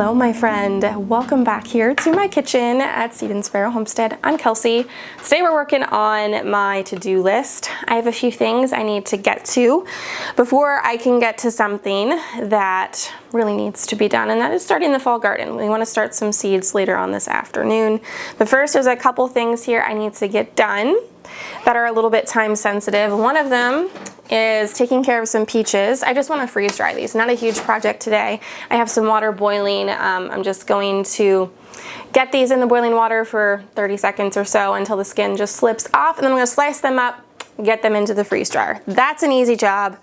Hello, my friend. Welcome back here to my kitchen at Seed and Sparrow Homestead. I'm Kelsey. Today we're working on my to-do list. I have a few things I need to get to before I can get to something that really needs to be done, and that is starting the fall garden. We want to start some seeds later on this afternoon. But first, there's a couple things here I need to get done that are a little bit time sensitive. One of them is taking care of some peaches. I just want to freeze dry these. Not a huge project today. I have some water boiling. I'm just going to get these in the boiling water for 30 seconds or so until the skin just slips off, and then I'm going to slice them up, get them into the freeze dryer. That's an easy job.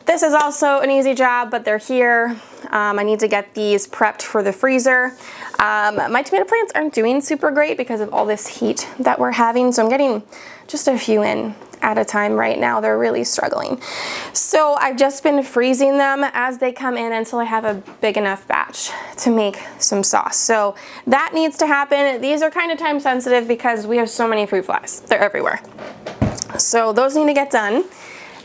This is also an easy job, but they're here. I need to get these prepped for the freezer. My tomato plants aren't doing super great because of all this heat that we're having, so I'm getting just a few in at a time right now. They're really struggling. So I've just been freezing them as they come in until I have a big enough batch to make some sauce. So that needs to happen. These are kind of time sensitive because we have so many fruit flies. They're everywhere. So those need to get done.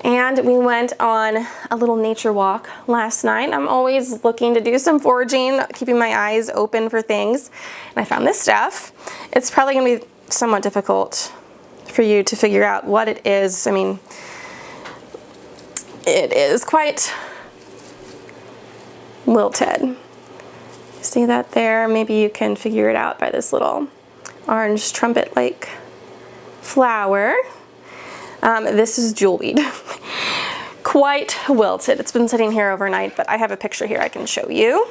And we went on a little nature walk last night. I'm always looking to do some foraging, keeping my eyes open for things. And I found this stuff. It's probably gonna be somewhat difficult for you to figure out what it is. I mean, it is quite wilted. See that there? Maybe you can figure it out by this little orange trumpet-like flower. This is jewelweed. Quite wilted. It's been sitting here overnight, but I have a picture here I can show you.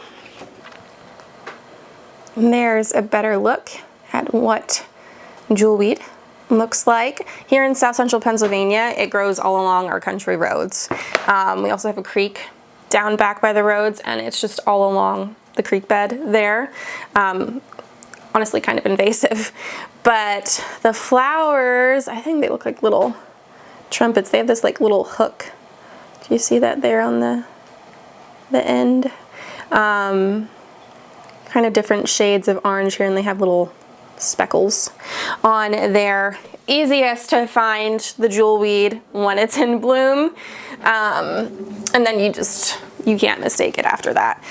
And there's a better look at what jewelweed looks like. Here in South Central Pennsylvania, it grows all along our country roads. We also have a creek down back by the roads, and it's just all along the creek bed there. Honestly, kind of invasive. But the flowers, I think they look like little trumpets. They have this like little hook. Do you see that there on the end? Kind of different shades of orange here, and they have little speckles on there. Easiest to find the jewelweed when it's in bloom, and then you can't mistake it after that.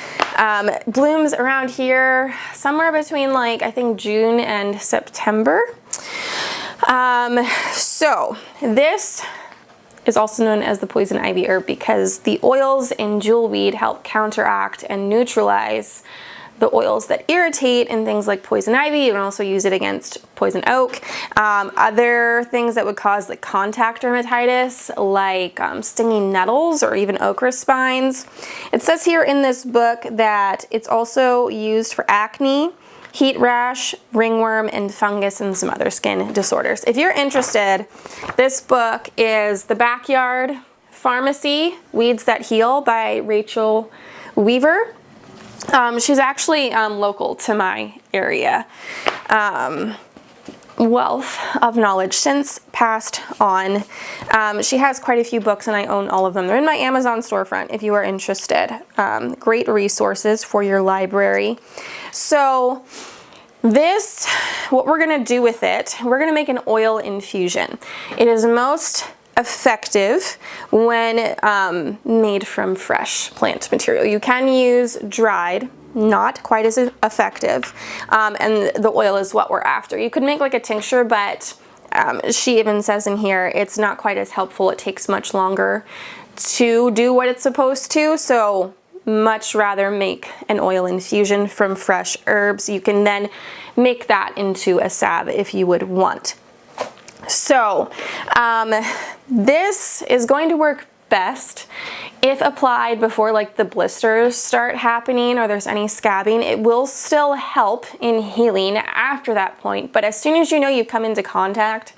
Blooms around here somewhere between, like, I think June and September. So this is also known as the poison ivy herb because the oils in jewelweed help counteract and neutralize the oils that irritate in things like poison ivy. You can also use it against poison oak. Other things that would cause like contact dermatitis, like stinging nettles or even okra spines. It says here in this book that it's also used for acne, heat rash, ringworm, and fungus, and some other skin disorders. If you're interested, this book is The Backyard Pharmacy, Weeds That Heal by Rachel Weaver. She's actually local to my area. Wealth of knowledge since passed on. She has quite a few books, and I own all of them. They're in my Amazon storefront if you are interested. Great resources for your library. So this, what we're gonna do with it, we're gonna make an oil infusion. It is most effective when made from fresh plant material. You can use dried, not quite as effective, and the oil is what we're after. You could make like a tincture, but she even says in here it's not quite as helpful. It takes much longer to do what it's supposed to, so much rather make an oil infusion from fresh herbs. You can then make that into a salve if you would want. So this is going to work best if applied before like the blisters start happening or there's any scabbing. It will still help in healing after that point, but as soon as you know you come into contact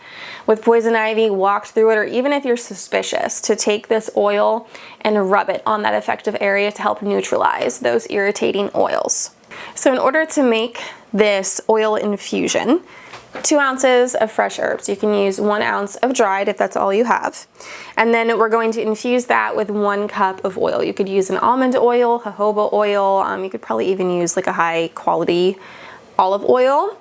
with poison ivy, walked through it, or even if you're suspicious, to take this oil and rub it on that affected area to help neutralize those irritating oils. So in order to make this oil infusion, 2 ounces of fresh herbs. You can use 1 ounce of dried if that's all you have. And then we're going to infuse that with 1 cup of oil. You could use an almond oil, jojoba oil. You could probably even use like a high quality olive oil.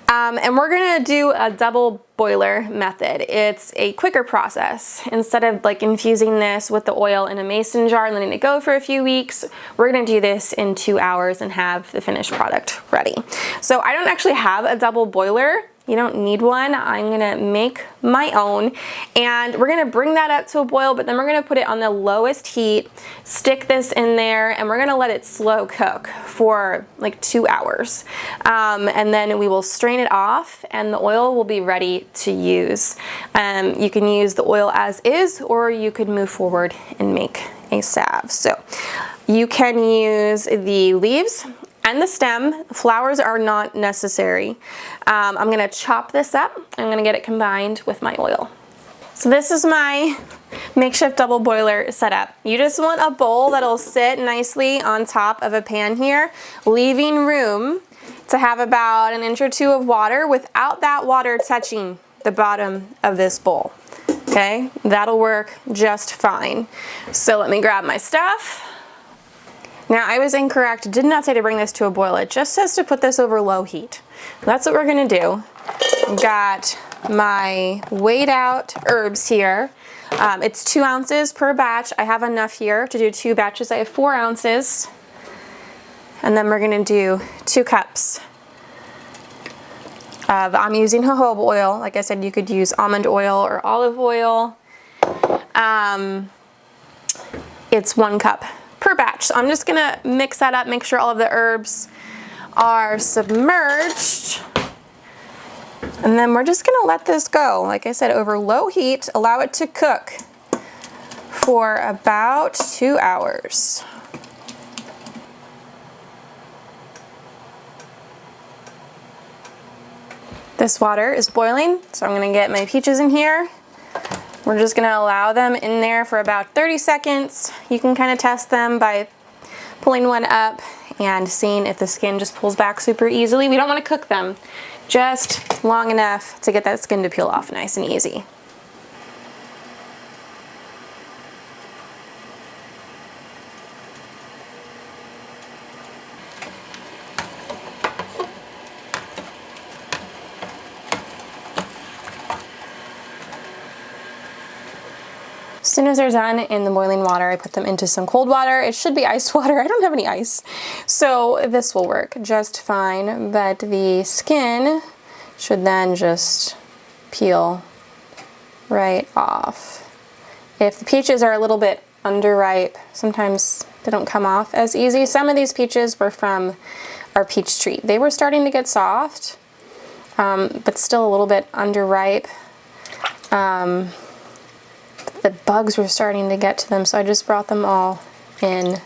And we're gonna do a double boiler method. It's a quicker process. Instead of like infusing this with the oil in a mason jar and letting it go for a few weeks, we're gonna do this in 2 hours and have the finished product ready. So I don't actually have a double boiler. You don't need one. I'm gonna make my own, and we're gonna bring that up to a boil, but then we're gonna put it on the lowest heat, stick this in there, and we're gonna let it slow cook for like 2 hours. And then we will strain it off and the oil will be ready to use. You can use the oil as is, or you could move forward and make a salve. So you can use the leaves and the stem. Flowers are not necessary. I'm gonna chop this up. I'm gonna get it combined with my oil. So this is my makeshift double boiler setup. You just want a bowl that'll sit nicely on top of a pan here, leaving room to have about 1 or 2 inches of water without that water touching the bottom of this bowl. Okay, that'll work just fine. So let me grab my stuff. Now I was incorrect, it did not say to bring this to a boil, it just says to put this over low heat. That's what we're gonna do. Got my weighed out herbs here. It's 2 ounces per batch. I have enough here to do 2 batches. I have 4 ounces. And then we're gonna do 2 cups of, I'm using jojoba oil. Like I said, you could use almond oil or olive oil. It's 1 cup per batch. So I'm just gonna mix that up, make sure all of the herbs are submerged. And then we're just gonna let this go, like I said, over low heat, allow it to cook for about 2 hours. This water is boiling, so I'm gonna get my peaches in here. We're just gonna allow them in there for about 30 seconds. You can kind of test them by pulling one up and seeing if the skin just pulls back super easily. We don't wanna cook them, just long enough to get that skin to peel off nice and easy. As soon as they're done in the boiling water, I put them into some cold water. It should be ice water. I don't have any ice. So this will work just fine, but the skin should then just peel right off. If the peaches are a little bit underripe, sometimes they don't come off as easy. Some of these peaches were from our peach tree. They were starting to get soft, but still a little bit underripe. The bugs were starting to get to them, so I just brought them all in.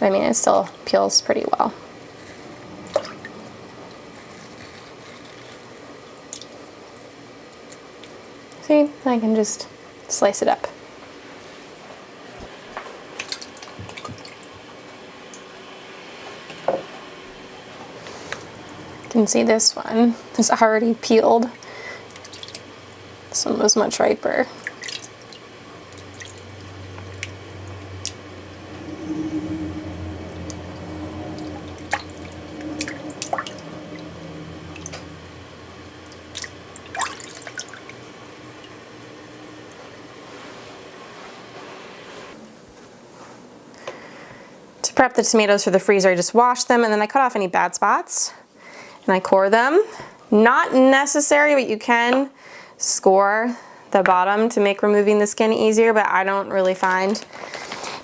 I mean, it still peels pretty well. See, I can just slice it up. You can see this one is already peeled. This one was much riper. To prep the tomatoes for the freezer, I just wash them and then I cut off any bad spots. And I core them. Not necessary, but you can score the bottom to make removing the skin easier, but I don't really find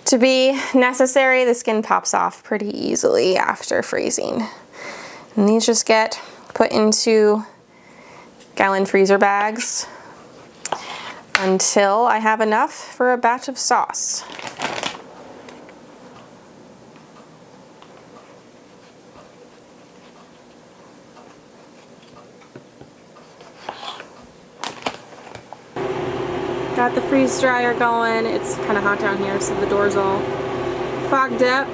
to be necessary. The skin pops off pretty easily after freezing. And these just get put into gallon freezer bags until I have enough for a batch of sauce. Got the freeze dryer going. It's kind of hot down here, so the door's all fogged up.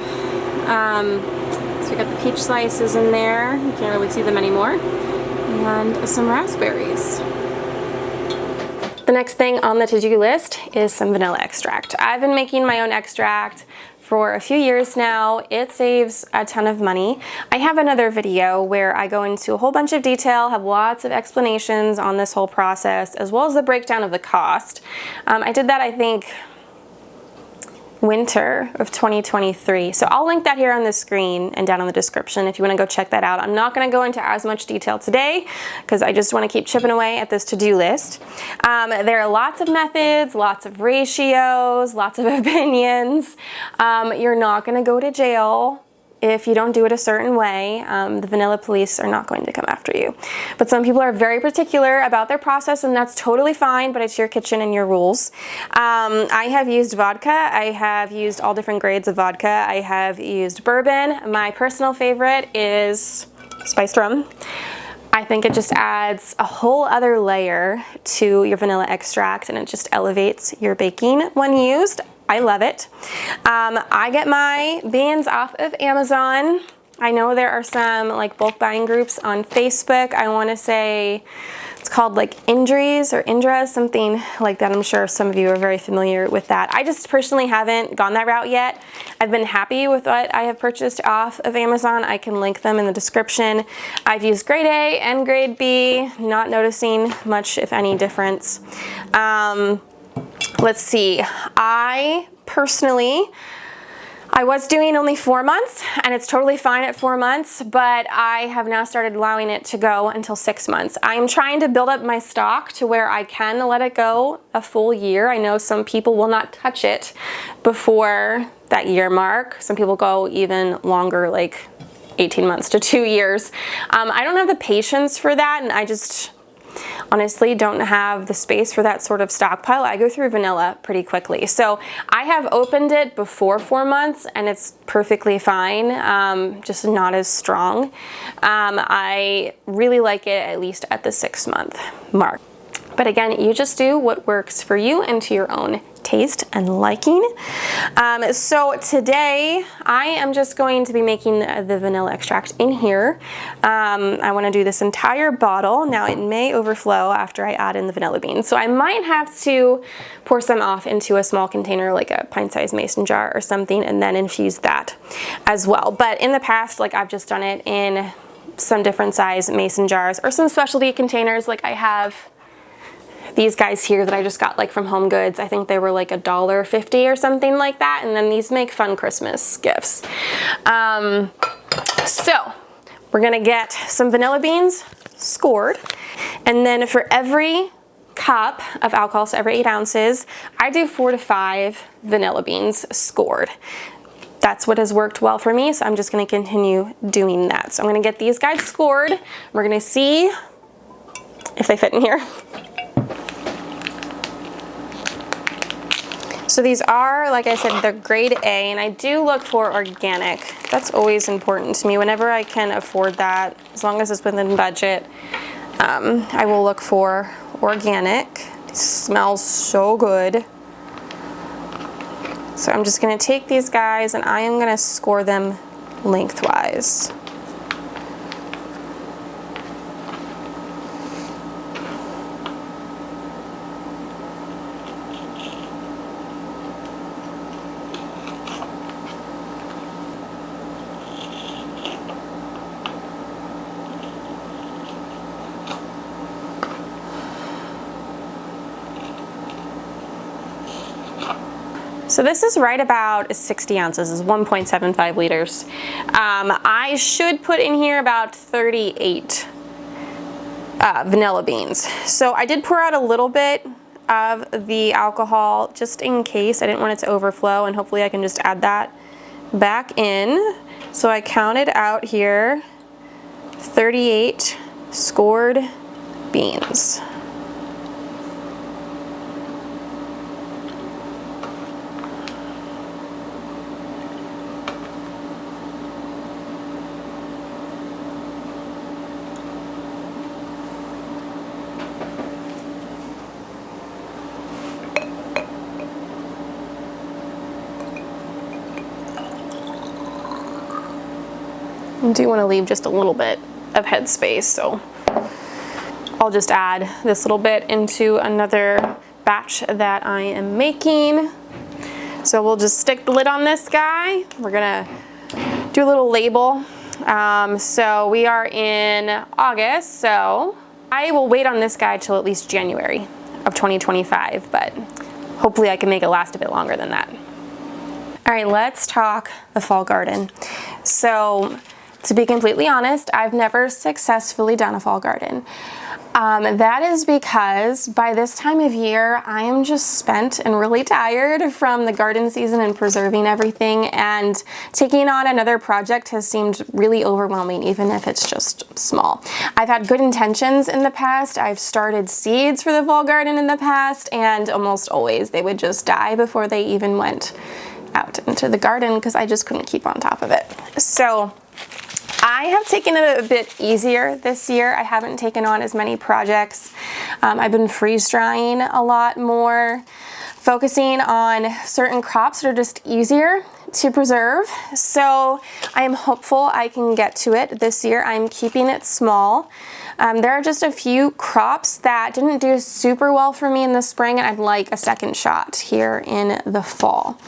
So we got the peach slices in there. You can't really see them anymore. And some raspberries. The The next thing on the to-do list is some vanilla extract. I've been making my own extract for a few years now. It saves a ton of money. I have another video where I go into a whole bunch of detail, have lots of explanations on this whole process, as well as the breakdown of the cost. I did that, I think, winter of 2023. So I'll link that here on the screen and down in the description if you want to go check that out. I'm not going to go into as much detail today because I just want to keep chipping away at this to-do list. There are lots of methods, lots of ratios, lots of opinions. You're not going to go to jail if you don't do it a certain way. The vanilla police are not going to come after you. But some people are very particular about their process, and that's totally fine, but it's your kitchen and your rules. I have used vodka. I have used all different grades of vodka. I have used bourbon. My personal favorite is spiced rum. I think it just adds a whole other layer to your vanilla extract, and it just elevates your baking when used. I love it. I get my beans off of Amazon. I know there are some like bulk buying groups on Facebook. I want to say it's called like Indries or Indras, something like that. I'm sure some of you are very familiar with that. I just personally haven't gone that route yet. I've been happy with what I have purchased off of Amazon. I can link them in the description. I've used grade A and grade B, not noticing much, if any, difference. Let's see, I was doing only 4 months, and it's totally fine at 4 months, but I have now started allowing it to go until 6 months. I'm trying to build up my stock to where I can let it go a full year. I know some people will not touch it before that year mark. Some people go even longer, like 18 months to 2 years. I don't have the patience for that, and I just honestly don't have the space for that sort of stockpile. I go through vanilla pretty quickly. So I have opened it before 4 months and it's perfectly fine, just not as strong. I really like it at least at the 6 month mark. But again, you just do what works for you and to your own taste and liking. So today I am just going to be making the vanilla extract in here. I want to do this entire bottle. Now it may overflow after I add in the vanilla beans, so I might have to pour some off into a small container like a pint-sized mason jar or something and then infuse that as well. But in the past, like I've just done it in some different size mason jars or some specialty containers. Like I have these guys here that I just got like from Home Goods. I think they were like $1.50 or something like that. And then these make fun Christmas gifts. So we're gonna get some vanilla beans scored. And then for every cup of alcohol, so every 8 ounces, I do 4 to 5 vanilla beans scored. That's what has worked well for me. So I'm just gonna continue doing that. So I'm gonna get these guys scored. We're gonna see if they fit in here. So these are, like I said, they're grade A, and I do look for organic. That's always important to me. Whenever I can afford that, as long as it's within budget, I will look for organic. It smells so good. So I'm just gonna take these guys and I am gonna score them lengthwise. So this is right about 60 ounces, is 1.75 liters. I should put in here about 38 vanilla beans. So I did pour out a little bit of the alcohol just in case. I didn't want it to overflow, and hopefully I can just add that back in. So I counted out here 38 scored beans. I do want to leave just a little bit of headspace, so I'll just add this little bit into another batch that I am making. So we'll just stick the lid on this guy. We're gonna do a little label. So we are in August, so I will wait on this guy till at least January of 2025, but hopefully I can make it last a bit longer than that. All right, let's talk the fall garden. So to be completely honest, I've never successfully done a fall garden. That is because by this time of year, I am just spent and really tired from the garden season and preserving everything, and taking on another project has seemed really overwhelming, even if it's just small. I've had good intentions in the past. I've started seeds for the fall garden in the past, and almost always they would just die before they even went out into the garden because I just couldn't keep on top of it. So I have taken it a bit easier this year. I haven't taken on as many projects. I've been freeze drying a lot more, focusing on certain crops that are just easier to preserve. So I am hopeful I can get to it this year. I'm keeping it small. There are just a few crops that didn't do super well for me in the spring, and I'd like a second shot here in the fall.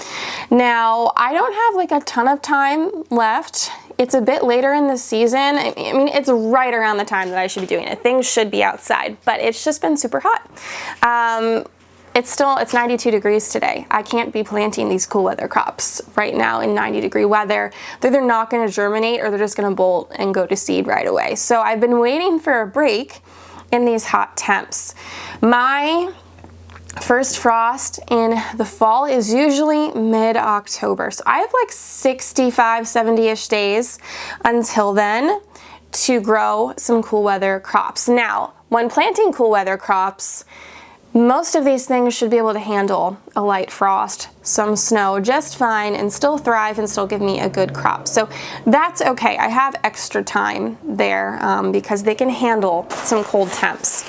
Now, I don't have like a ton of time left. It's a bit later in the season. I mean, it's right around the time that I should be doing it. Things should be outside, but it's just been super hot. It's 92 degrees today. I can't be planting these cool weather crops right now in 90-degree weather. They're either not gonna germinate or they're just gonna bolt and go to seed right away. So I've been waiting for a break in these hot temps. My first frost in the fall is usually mid-October. So I have like 65, 70-ish days until then to grow some cool weather crops. Now, when planting cool weather crops, most of these things should be able to handle a light frost, some snow just fine, and still thrive and still give me a good crop. So that's okay. I have extra time there because they can handle some cold temps.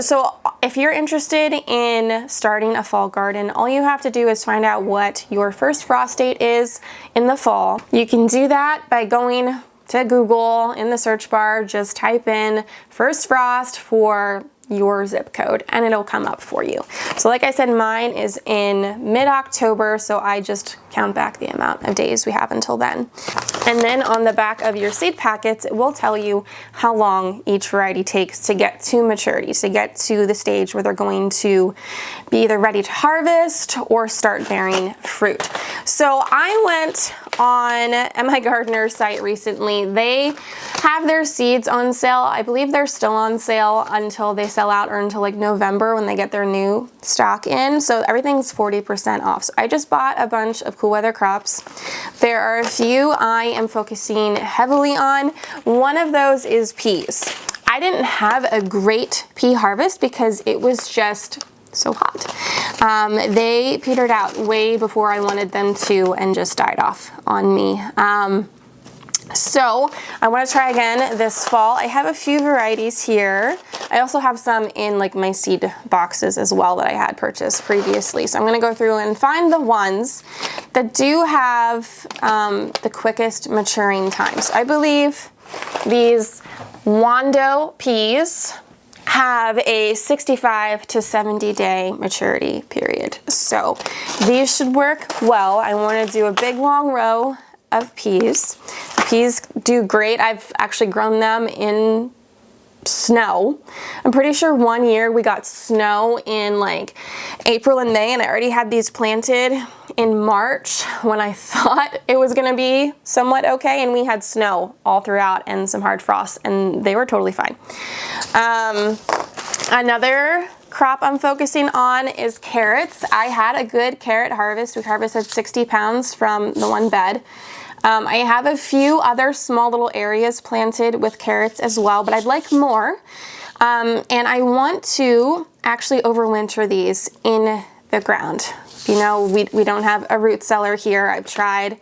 So if you're interested in starting a fall garden, all you have to do is find out what your first frost date is in the fall. You can do that by going to Google. In the search bar, just type in first frost for your zip code and it'll come up for you. So like I said, mine is in mid-October, so I just count back the amount of days we have until then. And then on the back of your seed packets, it will tell you how long each variety takes to get to maturity, to get to the stage where they're going to be either ready to harvest or start bearing fruit. So I went on My Gardener's site recently. They have their seeds on sale. I believe they're still on sale until they sell out, or until like November when they get their new stock in. So everything's 40% off. So I just bought a bunch of cool weather crops. There are a few I am focusing heavily on. One of those is peas. I didn't have a great pea harvest because it was just so hot. They petered out way before I wanted them to and just died off on me. So I want to try again this fall. I have a few varieties here. I also have some in like my seed boxes as well that I had purchased previously. So I'm going to go through and find the ones that do have the quickest maturing times. I believe these Wando peas have a 65 to 70 day maturity period. So these should work well. I want to do a big long row of peas. Peas do great. I've actually grown them in snow. I'm pretty sure one year we got snow in like April and May, and I already had these planted in March when I thought it was gonna be somewhat okay, and we had snow all throughout and some hard frosts, and they were totally fine. Another crop I'm focusing on is carrots. I had a good carrot harvest. We harvested 60 pounds from the one bed. I have a few other small little areas planted with carrots as well, but I'd like more. And I want to actually overwinter these in the ground. You know, we don't have a root cellar here. I've tried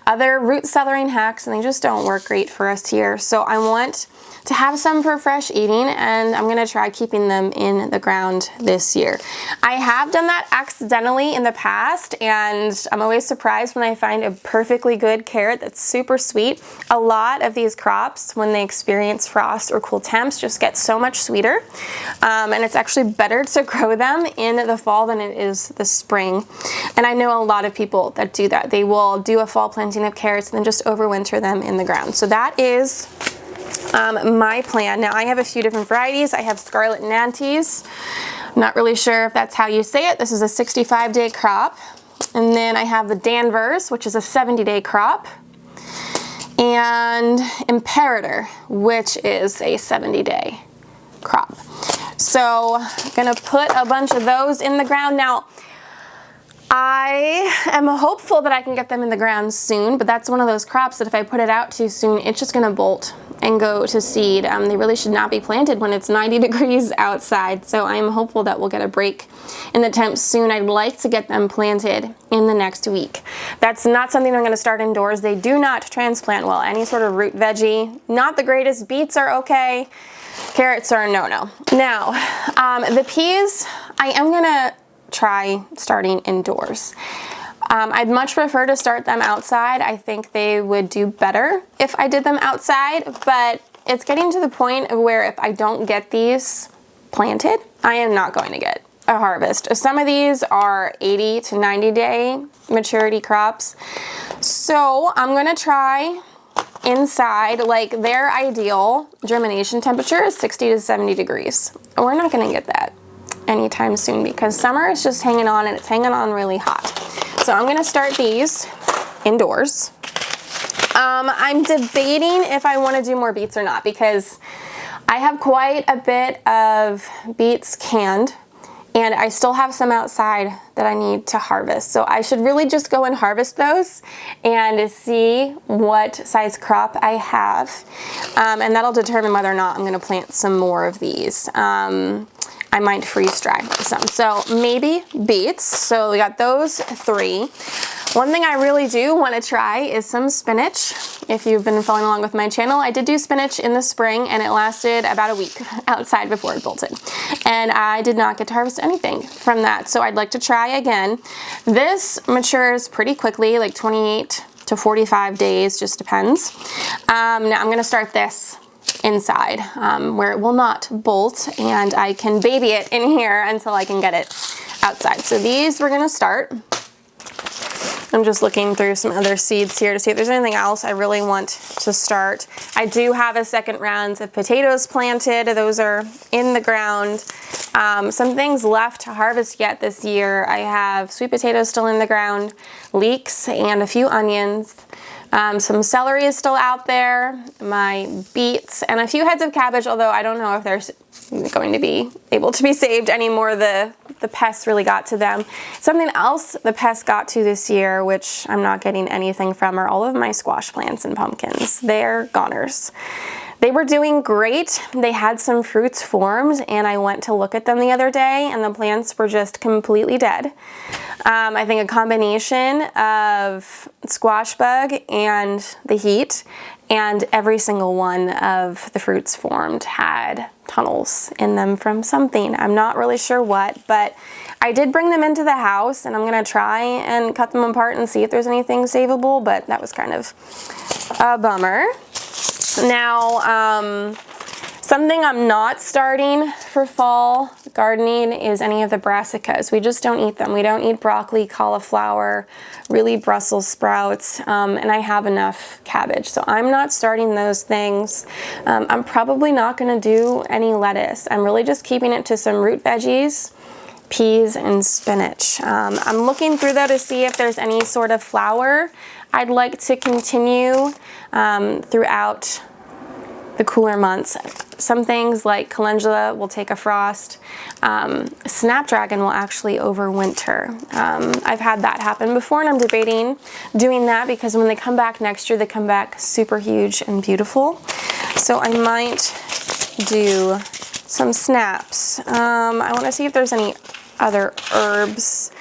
other root cellaring hacks and they just don't work great for us here. So I want to have some for fresh eating, and I'm gonna try keeping them in the ground this year. I have done that accidentally in the past, and I'm always surprised when I find a perfectly good carrot that's super sweet. A lot of these crops, when they experience frost or cool temps, just get so much sweeter, and it's actually better to grow them in the fall than it is the spring. And I know a lot of people that do that. They will do a fall planting of carrots and then just overwinter them in the ground. So that is my plan. Now I have a few different varieties. I have Scarlet Nantes. I'm not really sure if that's how you say it. This is a 65-day crop. And then I have the Danvers, which is a 70-day crop. And Imperator, which is a 70-day crop. So I'm gonna put a bunch of those in the ground. Now, I am hopeful that I can get them in the ground soon, but that's one of those crops that if I put it out too soon, it's just gonna bolt and go to seed. They really should not be planted when it's 90 degrees outside. So I'm hopeful that we'll get a break in the temps soon. I'd like to get them planted in the next week. That's not something I'm gonna start indoors. They do not transplant well. Any sort of root veggie, not the greatest. Beets are okay. Carrots are a no-no. Now, the peas, I am gonna try starting indoors. I'd much prefer to start them outside. I think they would do better if I did them outside, but it's getting to the point of where if I don't get these planted, I am not going to get a harvest. Some of these are 80 to 90 day maturity crops. So I'm gonna try inside. Like, their ideal germination temperature is 60 to 70 degrees. We're not gonna get that anytime soon because summer is just hanging on, and it's hanging on really hot. So I'm gonna start these indoors. I'm debating if I wanna do more beets or not because I have quite a bit of beets canned, and I still have some outside that I need to harvest. So I should really just go and harvest those and see what size crop I have. And that'll determine whether or not I'm gonna plant some more of these. I might freeze dry some. So maybe beets. So we got those three. One thing I really do want to try is some spinach. If you've been following along with my channel, I did do spinach in the spring and it lasted about a week outside before it bolted. And I did not get to harvest anything from that. So I'd like to try again. This matures pretty quickly, like 28 to 45 days, just depends. Now I'm gonna start this inside where it will not bolt and I can baby it in here until I can get it outside. So these we're gonna start. I'm just looking through some other seeds here to see if there's anything else I really want to start. I do have a second round of potatoes planted. Those are in the ground. Some things left to harvest yet this year. I have sweet potatoes still in the ground, leeks, and a few onions. Some celery is still out there, my beets, and a few heads of cabbage, although I don't know if they're going to be able to be saved anymore. The pests really got to them. Something else the pests got to this year, which I'm not getting anything from, are all of my squash plants and pumpkins. They're goners. They were doing great. They had some fruits formed, and I went to look at them the other day, and the plants were just completely dead. I think a combination of squash bug and the heat, and every single one of the fruits formed had tunnels in them from something. I'm not really sure what, but I did bring them into the house, and I'm gonna try and cut them apart and see if there's anything savable, but that was kind of a bummer. Now, something I'm not starting for fall gardening is any of the brassicas. We just don't eat them. We don't eat broccoli, cauliflower, really Brussels sprouts, and I have enough cabbage. So I'm not starting those things. I'm probably not gonna do any lettuce. I'm really just keeping it to some root veggies, peas, and spinach. I'm looking through though to see if there's any sort of flower I'd like to continue throughout the cooler months. Some things like calendula will take a frost. Snapdragon will actually overwinter. I've had that happen before, and I'm debating doing that because when they come back next year, they come back super huge and beautiful. So I might do some snaps. I want to see if there's any other herbs.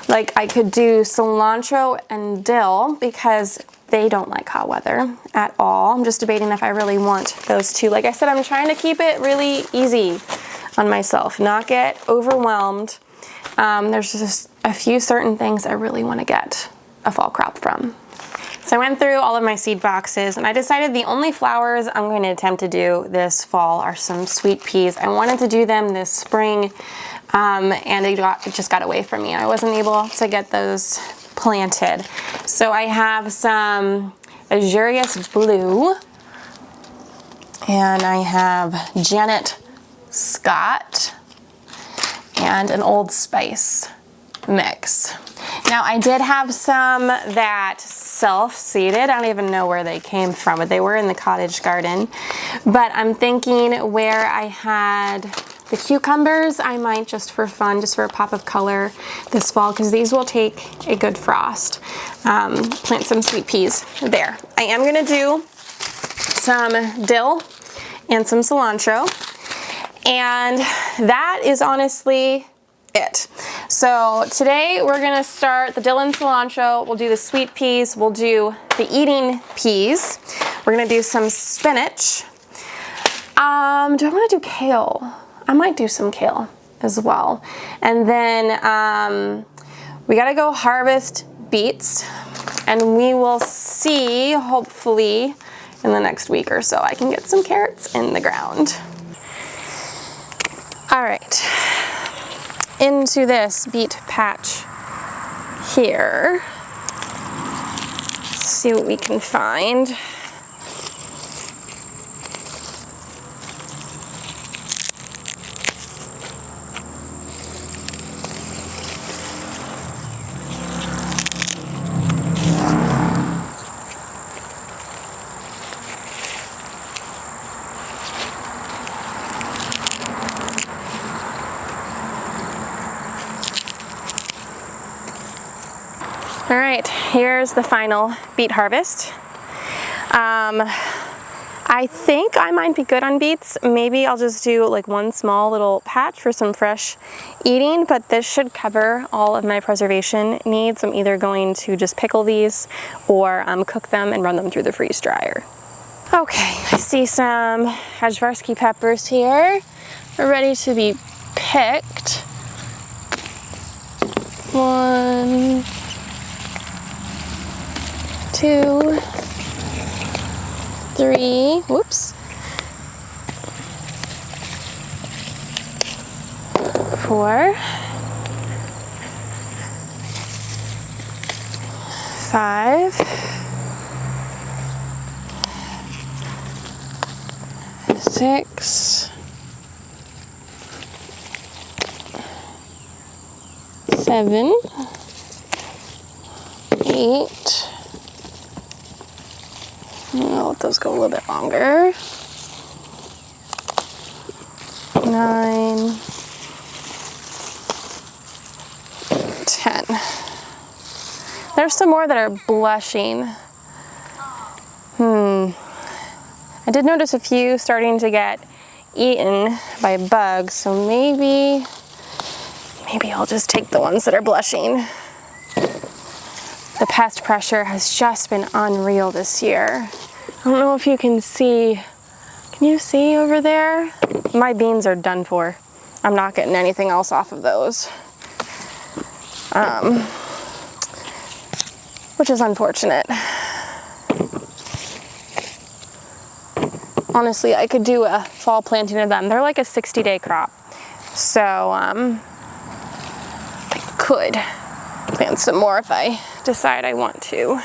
Like I could do cilantro and dill because they don't like hot weather at all. I'm just debating if I really want those two. Like I said, I'm trying to keep it really easy on myself, not get overwhelmed. There's just a few certain things I really want to get a fall crop from. So I went through all of my seed boxes and I decided the only flowers I'm going to attempt to do this fall are some sweet peas. I wanted to do them this spring and it just got away from me. I wasn't able to get those planted. So I have some Azurius Blue and I have Janet Scott and an Old Spice mix. Now I did have some that self-seeded. I don't even know where they came from, but they were in the cottage garden. But I'm thinking where I had the cucumbers, I might just for fun, just for a pop of color this fall, because these will take a good frost. Plant some sweet peas there. I am gonna do some dill and some cilantro, and that is honestly it. So today we're gonna start the dill and cilantro. We'll do the sweet peas. We'll do the eating peas. We're gonna do some spinach. Do I wanna do kale? I might do some kale as well. And then we gotta go harvest beets, and we will see, hopefully in the next week or so, I can get some carrots in the ground. All right, into this beet patch here. Let's see what we can find. All right, here's the final beet harvest. I think I might be good on beets. Maybe I'll just do like one small little patch for some fresh eating, but this should cover all of my preservation needs. I'm either going to just pickle these or cook them and run them through the freeze dryer. Okay, I see some Hajvarsky peppers here. They're ready to be picked. 1, 2, 3, whoops, 4, 5, 6, 7, 8. I'll let those go a little bit longer. 9, 10. There's some more that are blushing. I did notice a few starting to get eaten by bugs, so maybe I'll just take the ones that are blushing. The pest pressure has just been unreal this year. I don't know if you can see. Can you see over there? My beans are done for. I'm not getting anything else off of those. Which is unfortunate. Honestly, I could do a fall planting of them. They're like a 60-day crop. So I could plant some more if I decide I want to.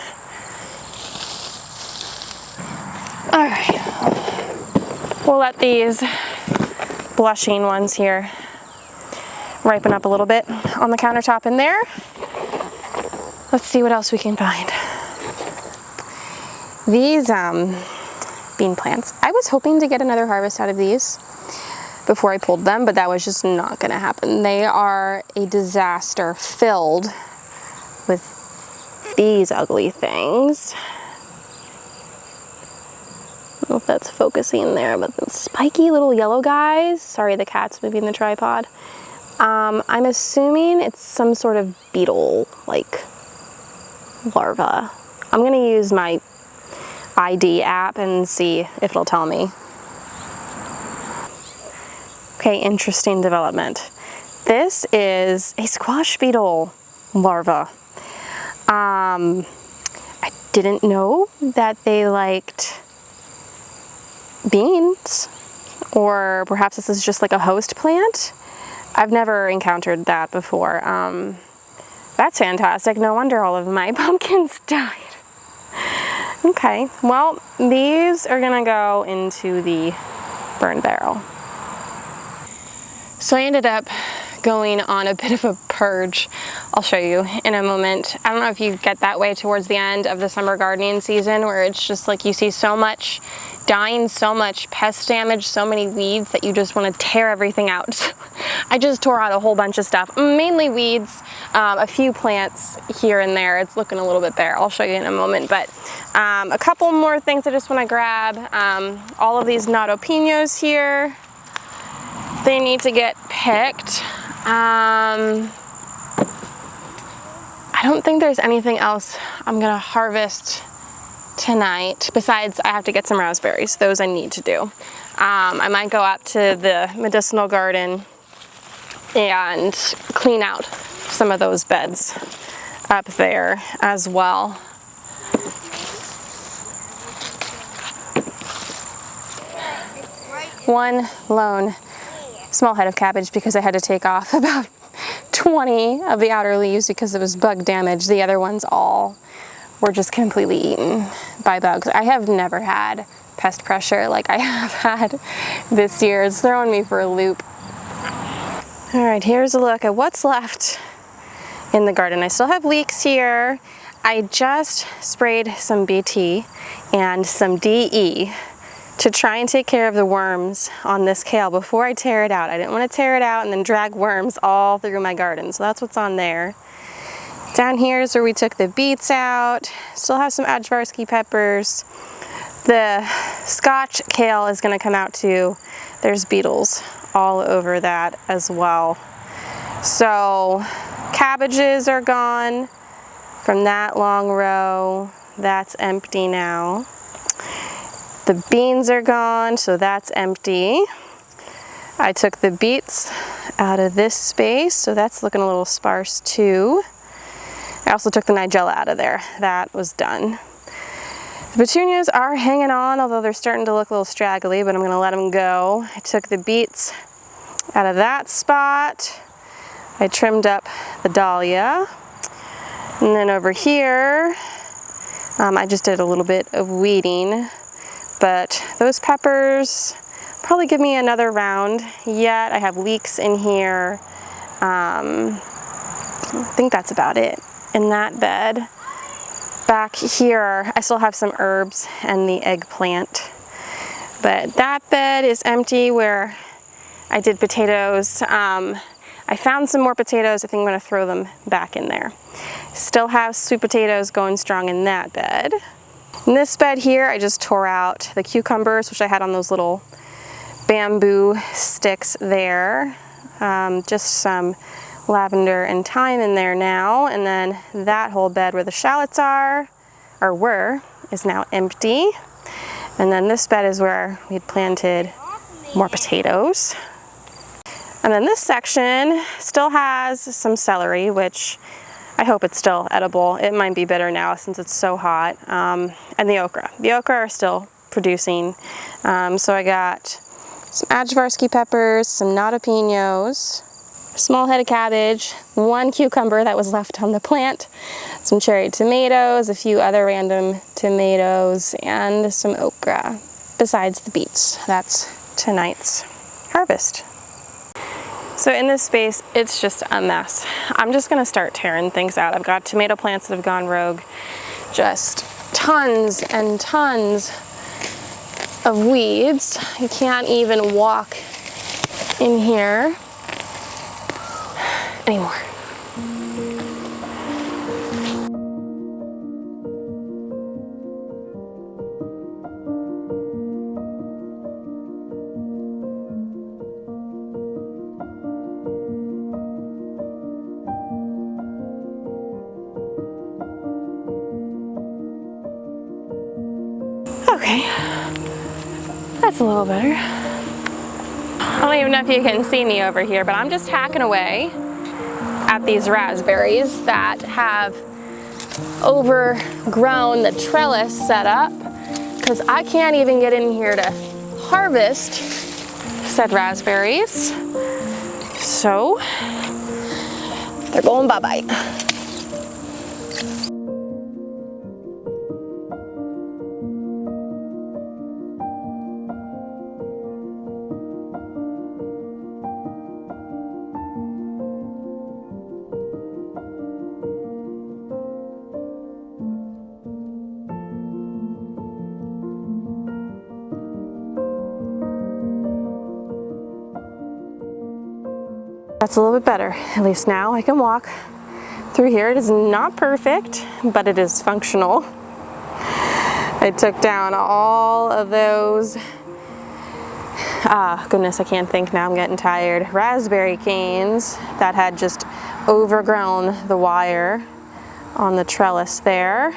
All right, we'll let these blushing ones here ripen up a little bit on the countertop in there. Let's see what else we can find. These bean plants, I was hoping to get another harvest out of these before I pulled them, but that was just not gonna happen. They are a disaster filled with these ugly things. I don't know if that's focusing there, but the spiky little yellow guys, sorry the cat's moving the tripod, I'm assuming it's some sort of beetle, like larva. I'm gonna use my ID app and see if it'll tell me. Okay, interesting development. This is a squash beetle larva. I didn't know that they liked beans, or perhaps this is just like a host plant. I've never encountered that before. That's fantastic. No wonder all of my pumpkins died. Okay, well, these are gonna go into the burn barrel. So I ended up going on a bit of a purge. I'll show you in a moment. I don't know if you get that way towards the end of the summer gardening season, where it's just like you see so much dying, so much pest damage, so many weeds that you just want to tear everything out. I just tore out a whole bunch of stuff, mainly weeds, a few plants here and there. It's looking a little bit bare. I'll show you in a moment, but a couple more things I just want to grab. All of these Pinos here, they need to get picked. I don't think there's anything else I'm gonna harvest tonight, besides I have to get some raspberries. Those I need to do. I might go up to the medicinal garden and clean out some of those beds up there as well. One lone small head of cabbage because I had to take off about 20 of the outer leaves because it was bug damage. The other ones all were just completely eaten by bugs. I have never had pest pressure like I have had this year. It's throwing me for a loop. All right, here's a look at what's left in the garden. I still have leeks here. I just sprayed some BT and some DE to try and take care of the worms on this kale before I tear it out. I didn't want to tear it out and then drag worms all through my garden, so that's what's on there. Down here is where we took the beets out. Still have some Ajvarski peppers. The Scotch kale is gonna come out too. There's beetles all over that as well. So cabbages are gone from that long row. That's empty now. The beans are gone, so that's empty. I took the beets out of this space, so that's looking a little sparse too. I also took the nigella out of there. That was done. The petunias are hanging on, although they're starting to look a little straggly, but I'm gonna let them go. I took the beets out of that spot. I trimmed up the dahlia. And then over here, I just did a little bit of weeding. But those peppers probably give me another round yet. I have leeks in here. I think that's about it in that bed. Back here, I still have some herbs and the eggplant. But that bed is empty where I did potatoes. I found some more potatoes. I think I'm gonna throw them back in there. Still have sweet potatoes going strong in that bed. In this bed here, I just tore out the cucumbers, which I had on those little bamboo sticks there. Just some lavender and thyme in there now. And then that whole bed where the shallots are, or were, is now empty. And then this bed is where we had planted more potatoes. And then this section still has some celery, which I hope it's still edible. It might be bitter now since it's so hot. And the okra. The okra are still producing. So I got some Ajvarski peppers, some Pinos, a small head of cabbage, one cucumber that was left on the plant, some cherry tomatoes, a few other random tomatoes, and some okra, besides the beets. That's tonight's harvest. So in this space, it's just a mess. I'm just gonna start tearing things out. I've got tomato plants that have gone rogue, just tons and tons of weeds. You can't even walk in here anymore. Okay, that's a little better. I don't even know if you can see me over here, but I'm just hacking away at these raspberries that have overgrown the trellis setup because I can't even get in here to harvest said raspberries. So they're going bye-bye. That's a little bit better. At least now I can walk through here. It is not perfect, but it is functional. I took down all of those, goodness, I can't think now, I'm getting tired, raspberry canes that had just overgrown the wire on the trellis there.